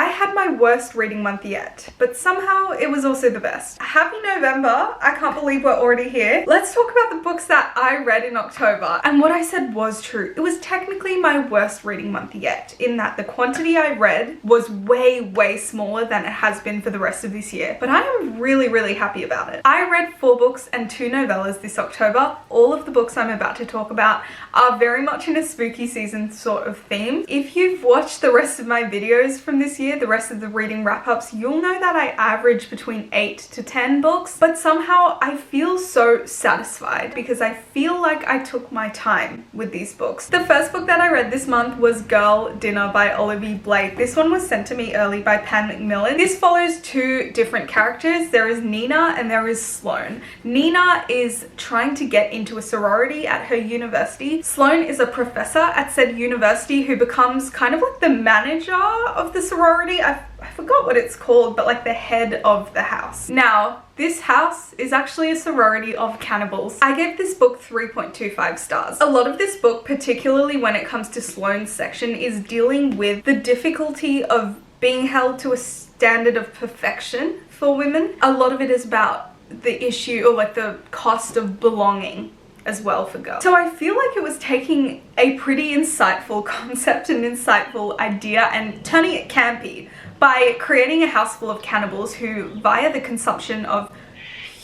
I had my worst reading month yet, but somehow it was also the best. Happy November. I can't believe we're already here. Let's talk about the books that I read in October. And what I said was true. It was technically my worst reading month yet, in that the quantity I read was way smaller than it has been for the rest of this year. But I am really happy about it. I read 4 books and 2 novellas this October. All of the books I'm about to talk about are very much in a spooky season sort of theme. If you've watched the rest of my videos from this year, the rest of the reading wrap-ups, you'll know that I average between 8 to 10 books, but somehow I feel so satisfied because I feel like I took my time with these books. The first book that I read this month was Girl Dinner by Olivia Blake. This one was sent to me early by Pan Macmillan. This follows 2 different characters. There is Nina and there is Sloane. Nina is trying to get into a sorority at her university. Sloane is a professor at said university who becomes kind of like the manager of the sorority. I forgot what it's called, but like the head of the house. Now, this house is actually a sorority of cannibals. I gave this book 3.25 stars. A lot of this book, particularly when it comes to Sloane's section, is dealing with the difficulty of being held to a standard of perfection for women. A lot of it is about the issue, or like the cost of belonging as well for girls. So I feel like it was taking a pretty insightful concept and insightful idea and turning it campy by creating a house full of cannibals who, via the consumption of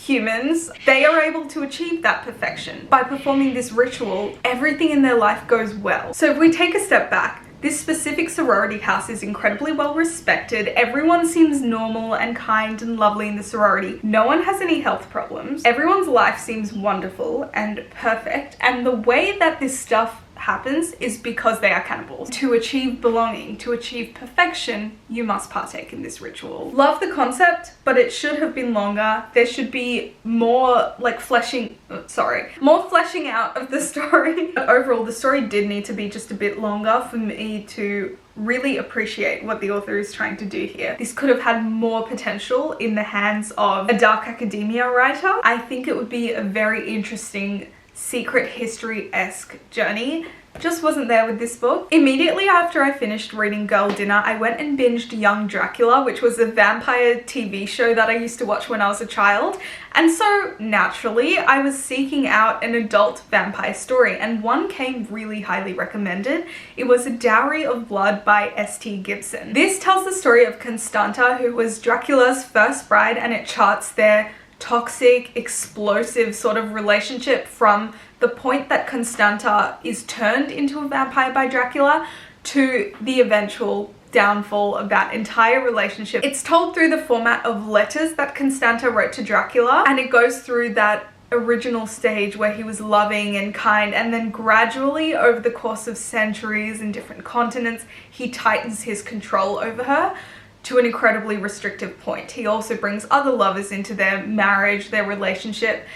humans, they are able to achieve that perfection. By performing this ritual, everything in their life goes well. So if we take a step back, this specific sorority house is incredibly well respected. Everyone seems normal and kind and lovely in the sorority. No one has any health problems. Everyone's life seems wonderful and perfect. And the way that this stuff happens is because they are cannibals. To achieve belonging, to achieve perfection, you must partake in this ritual. Love the concept, but it should have been longer. There should be more like more fleshing out of the story. Overall, the story did need to be just a bit longer for me to really appreciate what the author is trying to do here. This could have had more potential in the hands of a dark academia writer. I think it would be a very interesting secret history-esque journey. Just wasn't there with this book. Immediately after I finished reading Girl Dinner, I went and binged Young Dracula, which was a vampire TV show that I used to watch when I was a child. And so naturally, I was seeking out an adult vampire story, and one came really highly recommended. It was A Dowry of Blood by S.T. Gibson. This tells the story of Constanta, who was Dracula's first bride, and it charts their toxic, explosive sort of relationship from the point that Constanta is turned into a vampire by Dracula to the eventual downfall of that entire relationship. It's told through the format of letters that Constanta wrote to Dracula, and it goes through that original stage where he was loving and kind, and then gradually over the course of centuries in different continents, he tightens his control over her to an incredibly restrictive point. He also brings other lovers into their marriage, their relationship,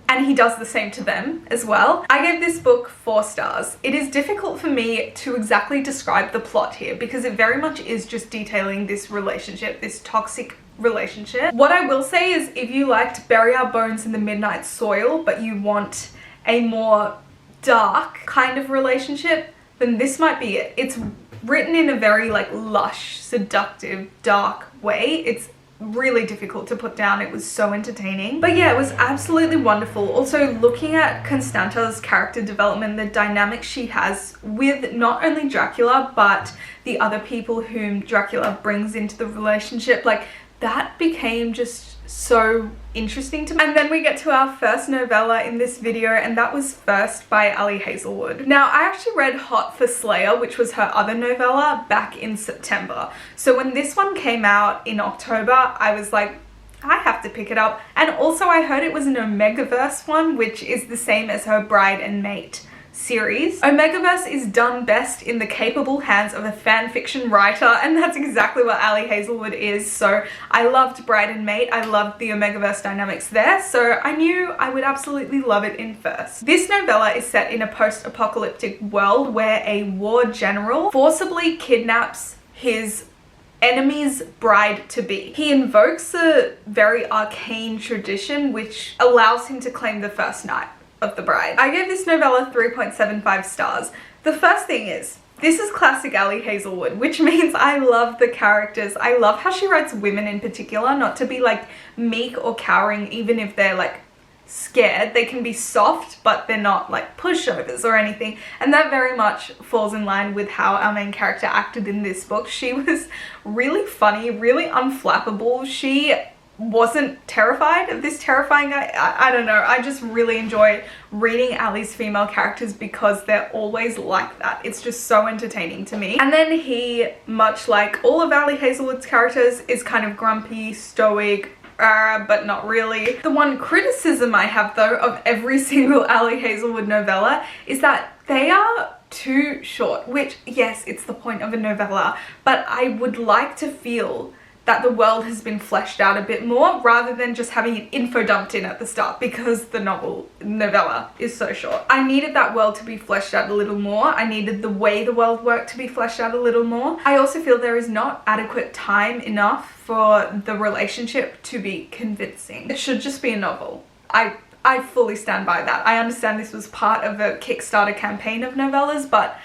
and he does the same to them as well. I gave this book 4 stars. It is difficult for me to exactly describe the plot here because it very much is just detailing this relationship, this toxic relationship. What I will say is, if you liked Bury Our Bones in the Midnight Soil, but you want a more dark kind of relationship, then this might be it. It's written in a very like lush, seductive, dark way. It's really difficult to put down. It was so entertaining. But yeah, it was absolutely wonderful. Also, looking at Constanta's character development, the dynamic she has with not only Dracula, but the other people whom Dracula brings into the relationship, like that became just so interesting to me. And then we get to our first novella in this video, and that was First by Ali Hazelwood. Now, I actually read Hot for Slayer, which was her other novella, back in September. So when this one came out in October, I was like, I have to pick it up. And also I heard it was an Omegaverse one, which is the same as her Bride and Mate series. Omegaverse is done best in the capable hands of a fan fiction writer, and that's exactly what Ali Hazelwood is. So I loved Bride and Mate. I loved the Omegaverse dynamics there, so I knew I would absolutely love it in First. This novella is set in a post-apocalyptic world where a war general forcibly kidnaps his enemy's bride-to-be. He invokes a very arcane tradition which allows him to claim the first night of the bride. I gave this novella 3.75 stars. The first thing is, This is classic Ali Hazelwood, which means I love the characters. I love how she writes women in particular, not to be like meek or cowering, even if they're like scared. They can be soft, but they're not like pushovers or anything. And that very much falls in line with how our main character acted in this book. She was really funny, really unflappable. She wasn't terrified of this terrifying guy. I don't know. I just really enjoy reading Ali's female characters because they're always like that. It's just so entertaining to me. And then he, much like all of Ali Hazelwood's characters, is kind of grumpy, stoic, but not really. The one criticism I have though of every single Ali Hazelwood novella is that they are too short, which yes, it's the point of a novella, but I would like to feel that the world has been fleshed out a bit more rather than just having an info dumped in at the start, because the novella is so short. I needed that world to be fleshed out a little more. I needed the way the world worked to be fleshed out a little more. I also feel there is not adequate time enough for the relationship to be convincing. It should just be a novel. I fully stand by that. I understand this was part of a Kickstarter campaign of novellas, but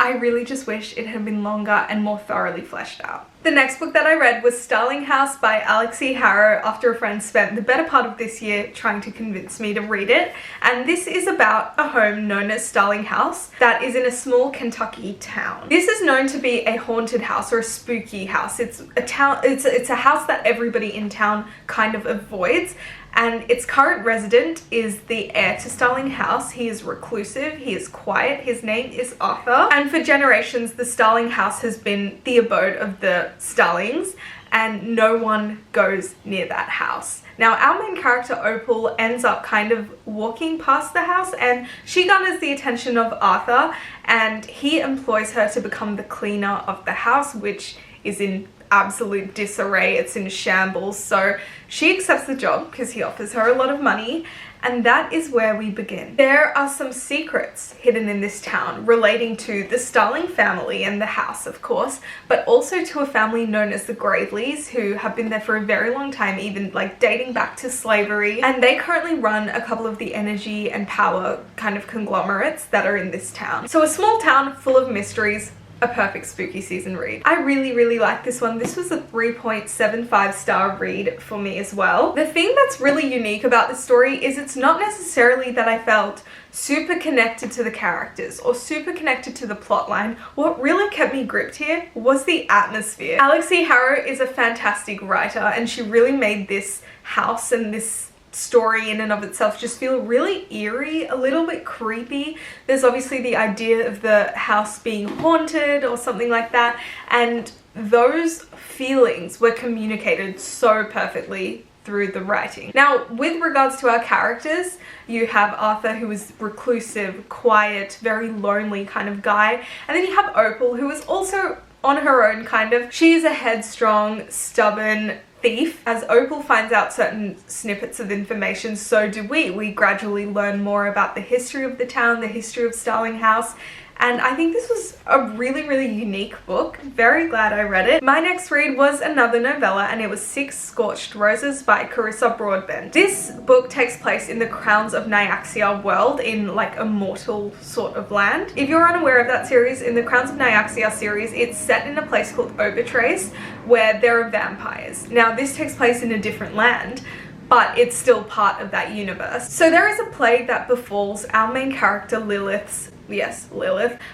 I really just wish it had been longer and more thoroughly fleshed out. The next book that I read was Starling House by Alexi Harrow, after a friend spent the better part of this year trying to convince me to read it. And this is about a home known as Starling House that is in a small Kentucky town. This is known to be a haunted house or a spooky house. It's a house that everybody in town kind of avoids. And its current resident is the heir to Starling House. He is reclusive, he is quiet, his name is Arthur. And for generations, the Starling House has been the abode of the Starlings, and no one goes near that house. Now, our main character, Opal, ends up kind of walking past the house, and she garners the attention of Arthur, and he employs her to become the cleaner of the house, which is in absolute disarray. It's in shambles. So she accepts the job because he offers her a lot of money, and that is where we begin. There are some secrets hidden in this town relating to the Starling family and the house, of course, but also to a family known as the Graveleys, who have been there for a very long time, even like dating back to slavery, and they currently run a couple of the energy and power kind of conglomerates that are in this town. So a small town full of mysteries, a perfect spooky season read. I really like this one. This was a 3.75 star read for me as well. The thing that's really unique about this story is it's not necessarily that I felt super connected to the characters or super connected to the plotline. What really kept me gripped here was the atmosphere. Alexi Harrow is a fantastic writer, and she really made this house and this story in and of itself just feel really eerie, a little bit creepy. There's obviously the idea of the house being haunted or something like that, and those feelings were communicated so perfectly through the writing. Now, with regards to our characters, you have Arthur, who is reclusive, quiet, very lonely kind of guy, and then you have Opal, who is also on her own kind of. She's a headstrong, stubborn thief. As Opal finds out certain snippets of information, so do we. We gradually learn more about the history of the town, the history of Starling House, and I think this was a really unique book. Very glad I read it. My next read was another novella, and it was Six Scorched Roses by Carissa Broadbent. This book takes place in the Crowns of Nyaxia world, in like a mortal sort of land. If you're unaware of that series, in the Crowns of Nyaxia series, it's set in a place called Obertrace, where there are vampires. Now, this takes place in a different land, but it's still part of that universe. So there is a plague that befalls our main character Lilith,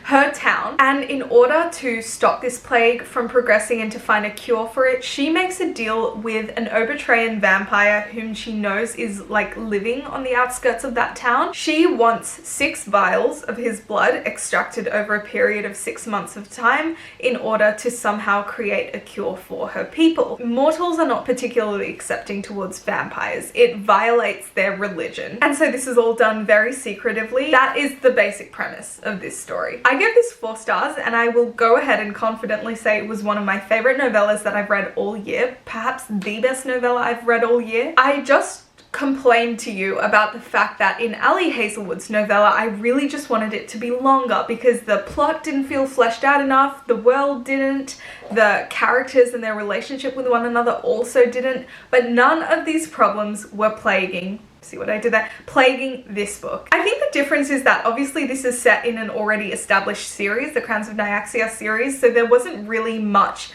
her town, and in order to stop this plague from progressing and to find a cure for it, she makes a deal with an Obertrayan vampire whom she knows is like living on the outskirts of that town. She wants 6 vials of his blood extracted over a period of 6 months of time in order to somehow create a cure for her people. Mortals are not particularly accepting towards vampires. It violates their religion, and so this is all done very secretively. That is the basic premise of this story. I give this 4 stars, and I will go ahead and confidently say it was one of my favorite novellas that I've read all year, perhaps the best novella I've read all year. I just complained to you about the fact that in Ali Hazelwood's novella, I really just wanted it to be longer because the plot didn't feel fleshed out enough, the world didn't, the characters and their relationship with one another also didn't, but none of these problems were plaguing this book. I think the difference is that obviously this is set in an already established series, the Crowns of Nyaxia series, so there wasn't really much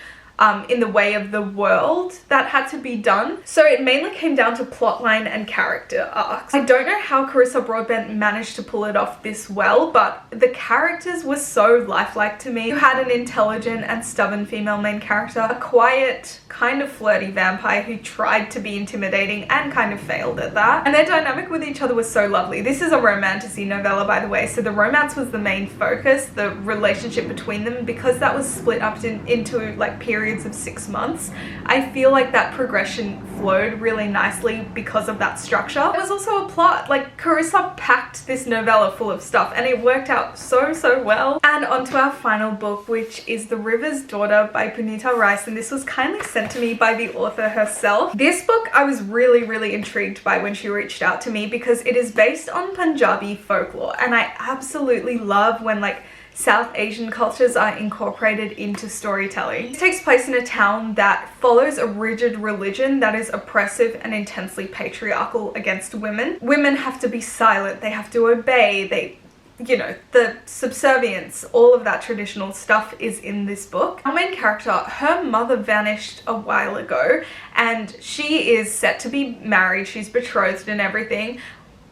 in the way of the world that had to be done. So it mainly came down to plotline and character arcs. I don't know how Carissa Broadbent managed to pull it off this well, but the characters were so lifelike to me. You had an intelligent and stubborn female main character, a quiet, kind of flirty vampire who tried to be intimidating and kind of failed at that. And their dynamic with each other was so lovely. This is a romantasy novella, by the way, so the romance was the main focus, the relationship between them, because that was split up into like periods of 6 months. I feel like that progression flowed really nicely because of that structure. There was also a plot. Like, Carissa packed this novella full of stuff and it worked out so well. And on to our final book, which is The River's Daughter by Punita Rice, and this was kindly sent to me by the author herself. This book I was really intrigued by when she reached out to me because it is based on Punjabi folklore, and I absolutely love when like South Asian cultures are incorporated into storytelling. It takes place in a town that follows a rigid religion that is oppressive and intensely patriarchal against women. Women have to be silent, they have to obey, you know, the subservience, all of that traditional stuff is in this book. Our main character, her mother vanished a while ago and she is set to be married, she's betrothed and everything.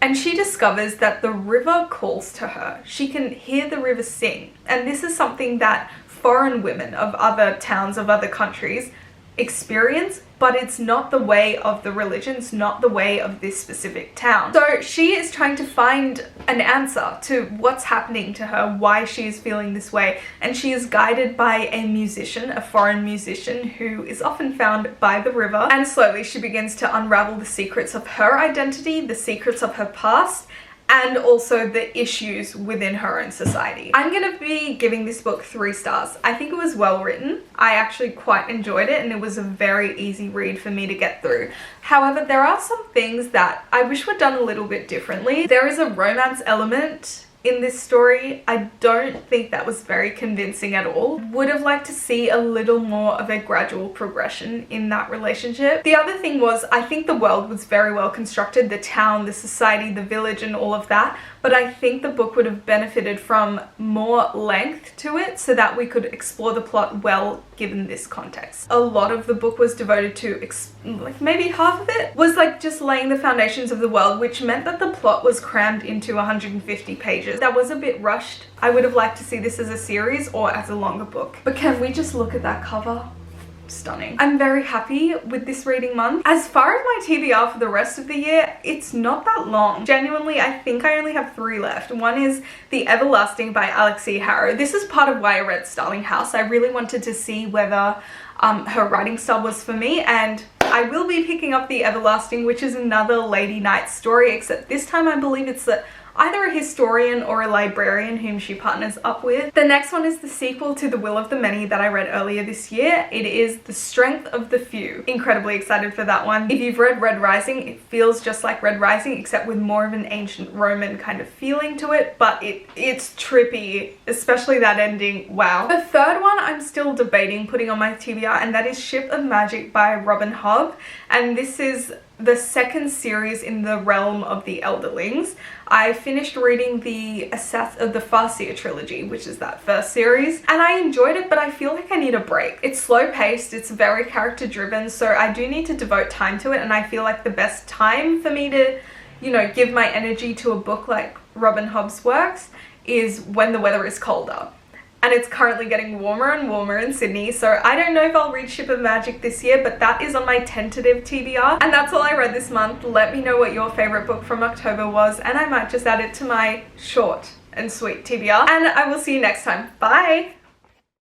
And she discovers that the river calls to her. She can hear the river sing. And this is something that foreign women of other towns, of other countries experience, but it's not the way of the religion, it's not the way of this specific town. So she is trying to find an answer to what's happening to her, why she is feeling this way, and she is guided by a musician, a foreign musician who is often found by the river, and slowly she begins to unravel the secrets of her identity, the secrets of her past, and also the issues within her own society. I'm gonna be giving this book 3 stars. I think it was well written. I actually quite enjoyed it and it was a very easy read for me to get through. However, there are some things that I wish were done a little bit differently. There is a romance element in this story. I don't think that was very convincing at all. Would have liked to see a little more of a gradual progression in that relationship. The other thing was, I think the world was very well constructed, the town, the society, the village and all of that, but I think the book would have benefited from more length to it so that we could explore the plot well given this context. A lot of the book was devoted to, like maybe half of it was like just laying the foundations of the world, which meant that the plot was crammed into 150 pages. That was a bit rushed. I would have liked to see this as a series or as a longer book. But can we just look at that cover? Stunning. I'm very happy with this reading month. As far as my TBR for the rest of the year, it's not that long. Genuinely, I think I only have 3 left. One is The Everlasting by Alexie Harrow. This is part of why I read Starling House. I really wanted to see whether her writing style was for me, and I will be picking up The Everlasting, which is another Lady Knight story, except this time I believe it's either a historian or a librarian whom she partners up with. The next one is the sequel to The Will of the Many that I read earlier this year. It is The Strength of the Few. Incredibly excited for that one. If you've read Red Rising, it feels just like Red Rising except with more of an ancient Roman kind of feeling to it, but it's trippy, especially that ending. Wow. The third one I'm still debating putting on my TBR, and that is Ship of Magic by Robin Hobb, and this is the second series in the realm of the Elderlings. I finished reading the Farseer trilogy, which is that first series, and I enjoyed it, but I feel like I need a break. It's slow paced, it's very character driven, so I do need to devote time to it, and I feel like the best time for me to, you know, give my energy to a book like Robin Hobb's works is when the weather is colder. And it's currently getting warmer and warmer in Sydney, so I don't know if I'll read Ship of Magic this year, but that is on my tentative TBR. And that's all I read this month. Let me know what your favorite book from October was, and I might just add it to my short and sweet TBR. And I will see you next time. Bye!